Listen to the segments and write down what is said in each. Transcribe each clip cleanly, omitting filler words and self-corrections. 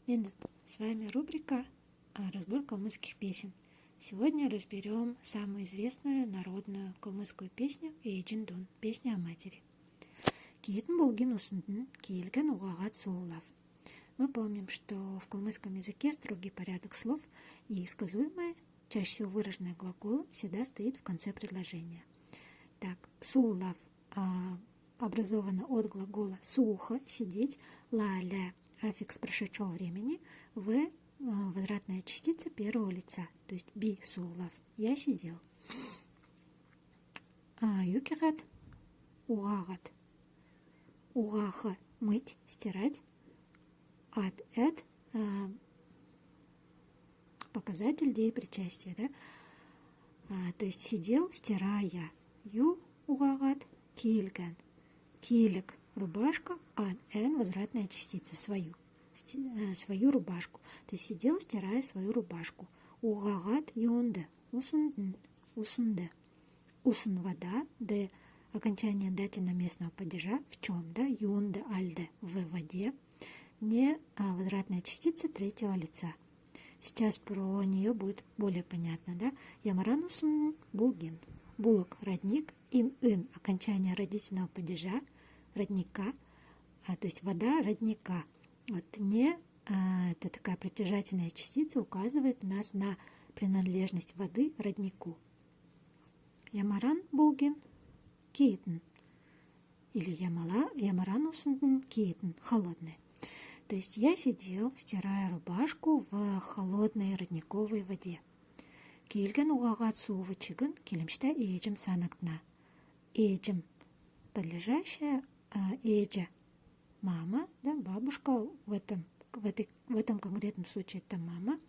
Привет! С вами рубрика «Разбор калмыцких песен». Сегодня разберем самую известную народную калмыцкую песню «Эйджин-дун» – песня о матери. Киетн булгин усындын, киелген угагат суулав. Мы помним, что в калмыцком языке строгий порядок слов и сказуемое, чаще всего выраженное глаголом, всегда стоит в конце предложения. Так, суулав образовано от глагола сууха – сидеть, ла-ля – аффикс прошедшего времени, в возвратная частица первого лица, то есть би суулав – я сидел. Юкигат угагат. Угаха – мыть, стирать. Ад показатель деепричастия, да? То есть сидел, стирая. Ю угагат кильган. Килик – рубашка, возвратная частица, свою рубашку. То есть сидел, стирая свою рубашку. Угагат юнде, усунде. Усун – вода, де окончание дательно-местного падежа, в чем, да, юнде, альде, в воде, не возвратная частица третьего лица. Сейчас про нее будет более понятно, да. Ямаранусун булгин. Булок – родник, ин – окончание родительного падежа, родника, то есть вода родника. Вот не это такая притяжательная частица указывает у нас на принадлежность воды роднику. Ямаран булгин киетн. Или ямаран усындын киетн, холодный. То есть я сидел, стирая рубашку в холодной родниковой воде. Киелген угагат суувы чигын килимшта эйджим санагдна. Эйджим – подлежащая, эйджа – мама, да, бабушка, в этом конкретном случае это мама,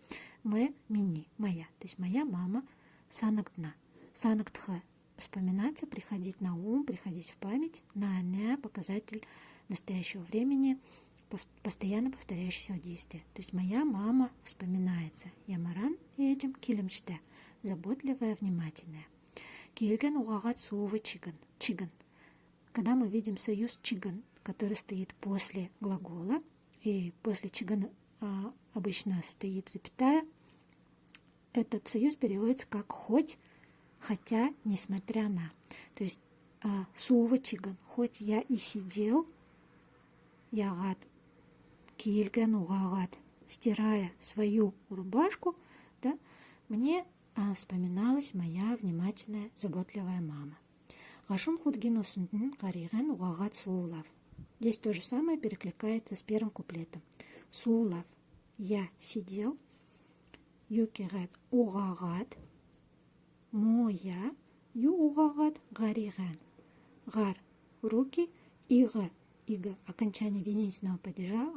мини, моя, то есть моя мама санагдна. Санагдха – вспоминаться, приходить на ум, приходить в память, на показатель настоящего времени, постоянно повторяющегося действия. То есть моя мама вспоминается. Ямаран эйджим килимшта – заботливая, внимательная. Киелген угагат суувы чиган. Когда мы видим союз чиган, который стоит после глагола, и после чигана обычно стоит запятая, этот союз переводится как хоть, хотя, несмотря на. То есть суувы чиган, хоть я и сидел, ягат, киелген угагат, стирая свою рубашку, да, мне вспоминалась моя внимательная, заботливая мама. Гашун худгин усындын гариген угагат суулав. Здесь то же самое перекликается с первым куплетом. Суулав – я сидел. Юкигат угагат – моя. Ю угагат гариген. Гар – руки. Ига – окончание винительного падежа,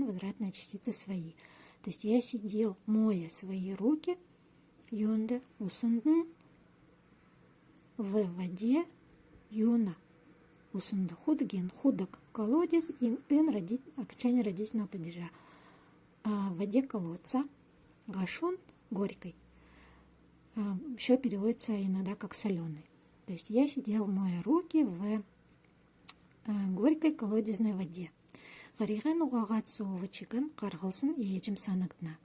возвратная частица свои. То есть я сидел, моя свои руки. Юнде усындын в воде. Юна усунда худгин, худок колодец, окончание родительного падежа, в воде колодца. Гашун горькой, еще переводится иногда как соленый. То есть я сидел, моя руки в горькой колодезной воде. Гариген угагат суувы чиган каргалсын эйджим санагдна.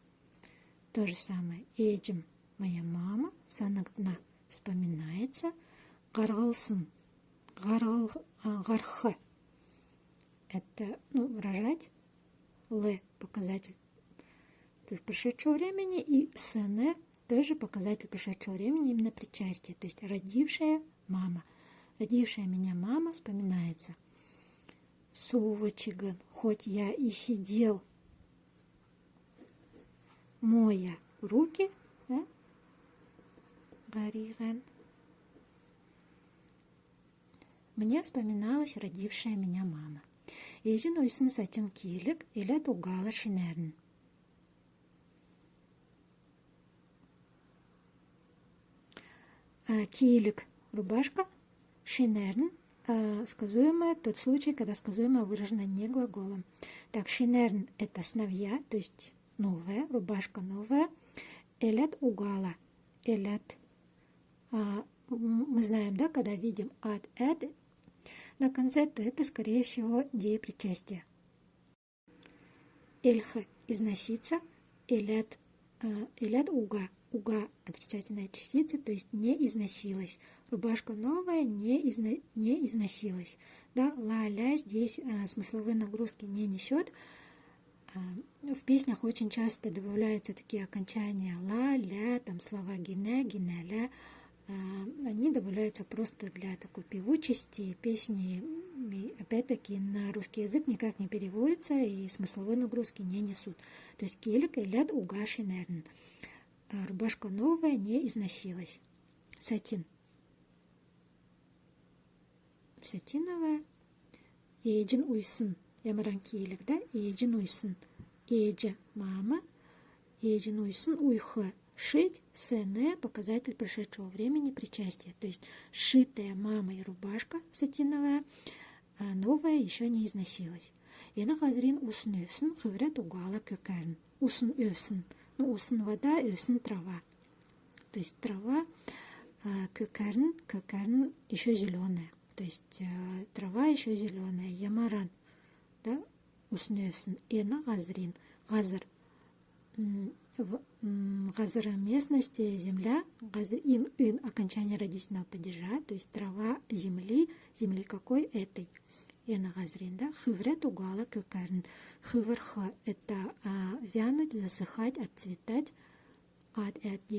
То же самое. Эйджим – моя мама, санагдна – вспоминается, каргалсын гарха – это рожать, показатель прошедшего времени, и сене тоже показатель прошедшего времени, именно причастие, то есть родившая мама. Родившая меня мама вспоминается. Суувы чиган, хоть я и сидел, моя руки, да? Гариган. Мне вспоминалась родившая меня мама. Эйджин уйсын сатин киелик элят угала шинерн. Киелик – рубашка, шинерн – сказуемое, тот случай, когда сказуемое выражено не глаголом. Так, шинерн – это сновья, то есть новая, рубашка новая. Элят угала. Элят мы знаем, да, когда видим эд на конце, то это, скорее всего, деепричастие. Эльха износиться, элят уга. Уга отрицательная частица, то есть не износилась. Рубашка новая не износилась. Да, ла-ля здесь смысловые нагрузки не несет. В песнях очень часто добавляются такие окончания ла-ля, там слова гине, гине-ля. Они добавляются просто для такой певучести. Песни, опять-таки, на русский язык никак не переводятся и смысловой нагрузки не несут. То есть келик элят угаши нерн. Рубашка новая не износилась. Сатин. Сатиновая. Эджин уйсын. Ямаран келик, да? Эджин уйсын. Эджа мама. Эджин уйсын уйхы. Шить, сене, показатель прошедшего времени причастия. То есть сшитая мамой рубашка сатиновая, новая еще не износилась. Ена газрин усн öfsün, хыврят угала kökern. Усн öfsün. Ну, усн вода, öfsün трава. То есть трава, kökern еще зеленая. То есть трава еще зеленая. Ямаран. Да? Усн öfsün. Ена газрин. Газр. Газр местности, земля, газр ин окончание родительного падежа, то есть трава земли какой этой. Ена газрин, да, хыврят угала kökern. Хывырха это вянуть, засыхать, отцветать. От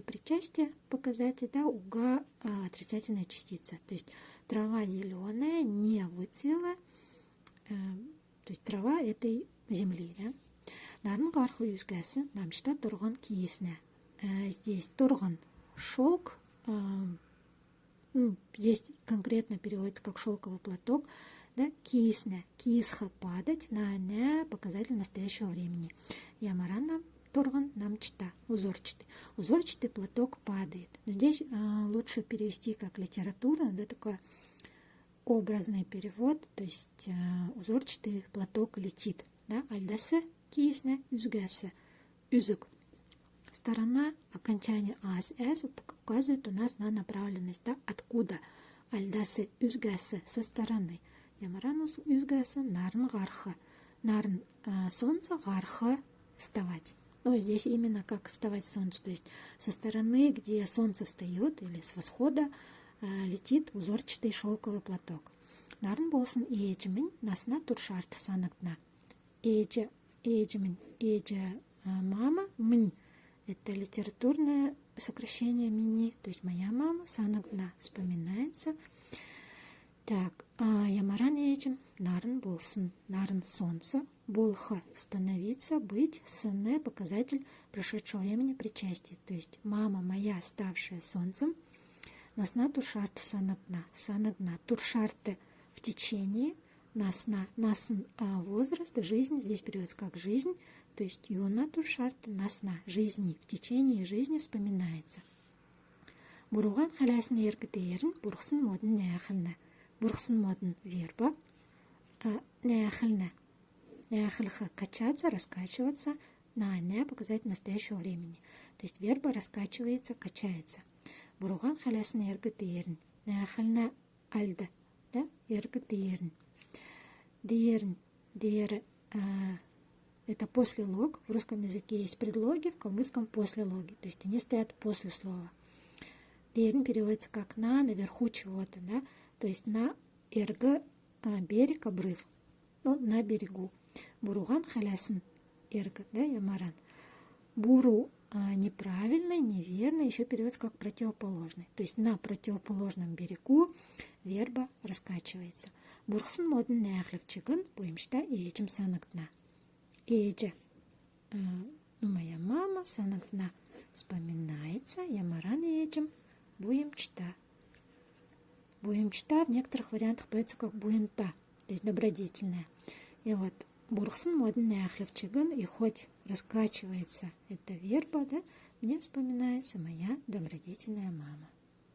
причастия показатель, да, уга отрицательная частица. То есть трава зеленая не выцвела, то есть трава этой земли, да. Нарын гарху юзгасы намшта турган киесне. Здесь турган шелк. Здесь конкретно переводится как шелковый платок. Да, киесне, киесха падать, на не показатель настоящего времени. Ямарана турган намчта, узорчатый. Узорчатый платок падает. Но здесь лучше перевести как литература, да, такой образный перевод. То есть узорчатый платок летит. Да, альдасы киесне, юзгасы, юзык. Сторона окончания ас указывает у нас на направленность, да, откуда. Альдасы, юзгасы, со стороны. Ямаранус юзгасы, нарн гарха. Нарн солнце, гарха вставать. Ну, здесь именно как вставать солнцу. То есть со стороны, где солнце встает, или с восхода, летит узорчатый шелковый платок. Нарн болсын эджимин, насна туршарт санакна. Эджа мама, мынь. Это литературное сокращение мини, то есть моя мама, санагна, вспоминается. Так, ямаран эджим, нарн болсын, нарн солнце, болха становиться, быть, сене показатель прошедшего времени причастия. То есть мама моя, ставшая солнцем, насна туршарт санагна, санагна, туршарты в течение, насна, насн возраст, жизнь, здесь переводится как жизнь, то есть юна туршарт, насна, жизни, в течение жизни вспоминается. Буруган халясын эргдерн, бурхсын модын няхылна. Бурхсын модын верба, няхылна. Няхылха качаться, раскачиваться, на ня показать настоящего времени. То есть верба раскачивается, качается. Буруган халясын эргдерн, няхылна альда, да, эргдерн. Дерн, это послелог. В русском языке есть предлоги, в калмыцком послелоги. То есть они стоят после слова. Дерн переводится как наверху чего-то, да? То есть на эрга, берег, обрыв. Ну, на берегу. Буруган халясын эрга, да, ямаран. Буру неправильно, неверно, еще переводится как противоположный. То есть на противоположном берегу верба раскачивается. Бурхсын модын няхлевчигын буймшта эджим санагдна. Эджа, моя мама, санагдна вспоминается, ямаран эджим буймчта. Буймчта в некоторых вариантах поется как буймта, то есть добродетельная. И вот бурхсын модын няхлевчигын, и хоть раскачивается эта верба, да, мне вспоминается моя добродетельная мама.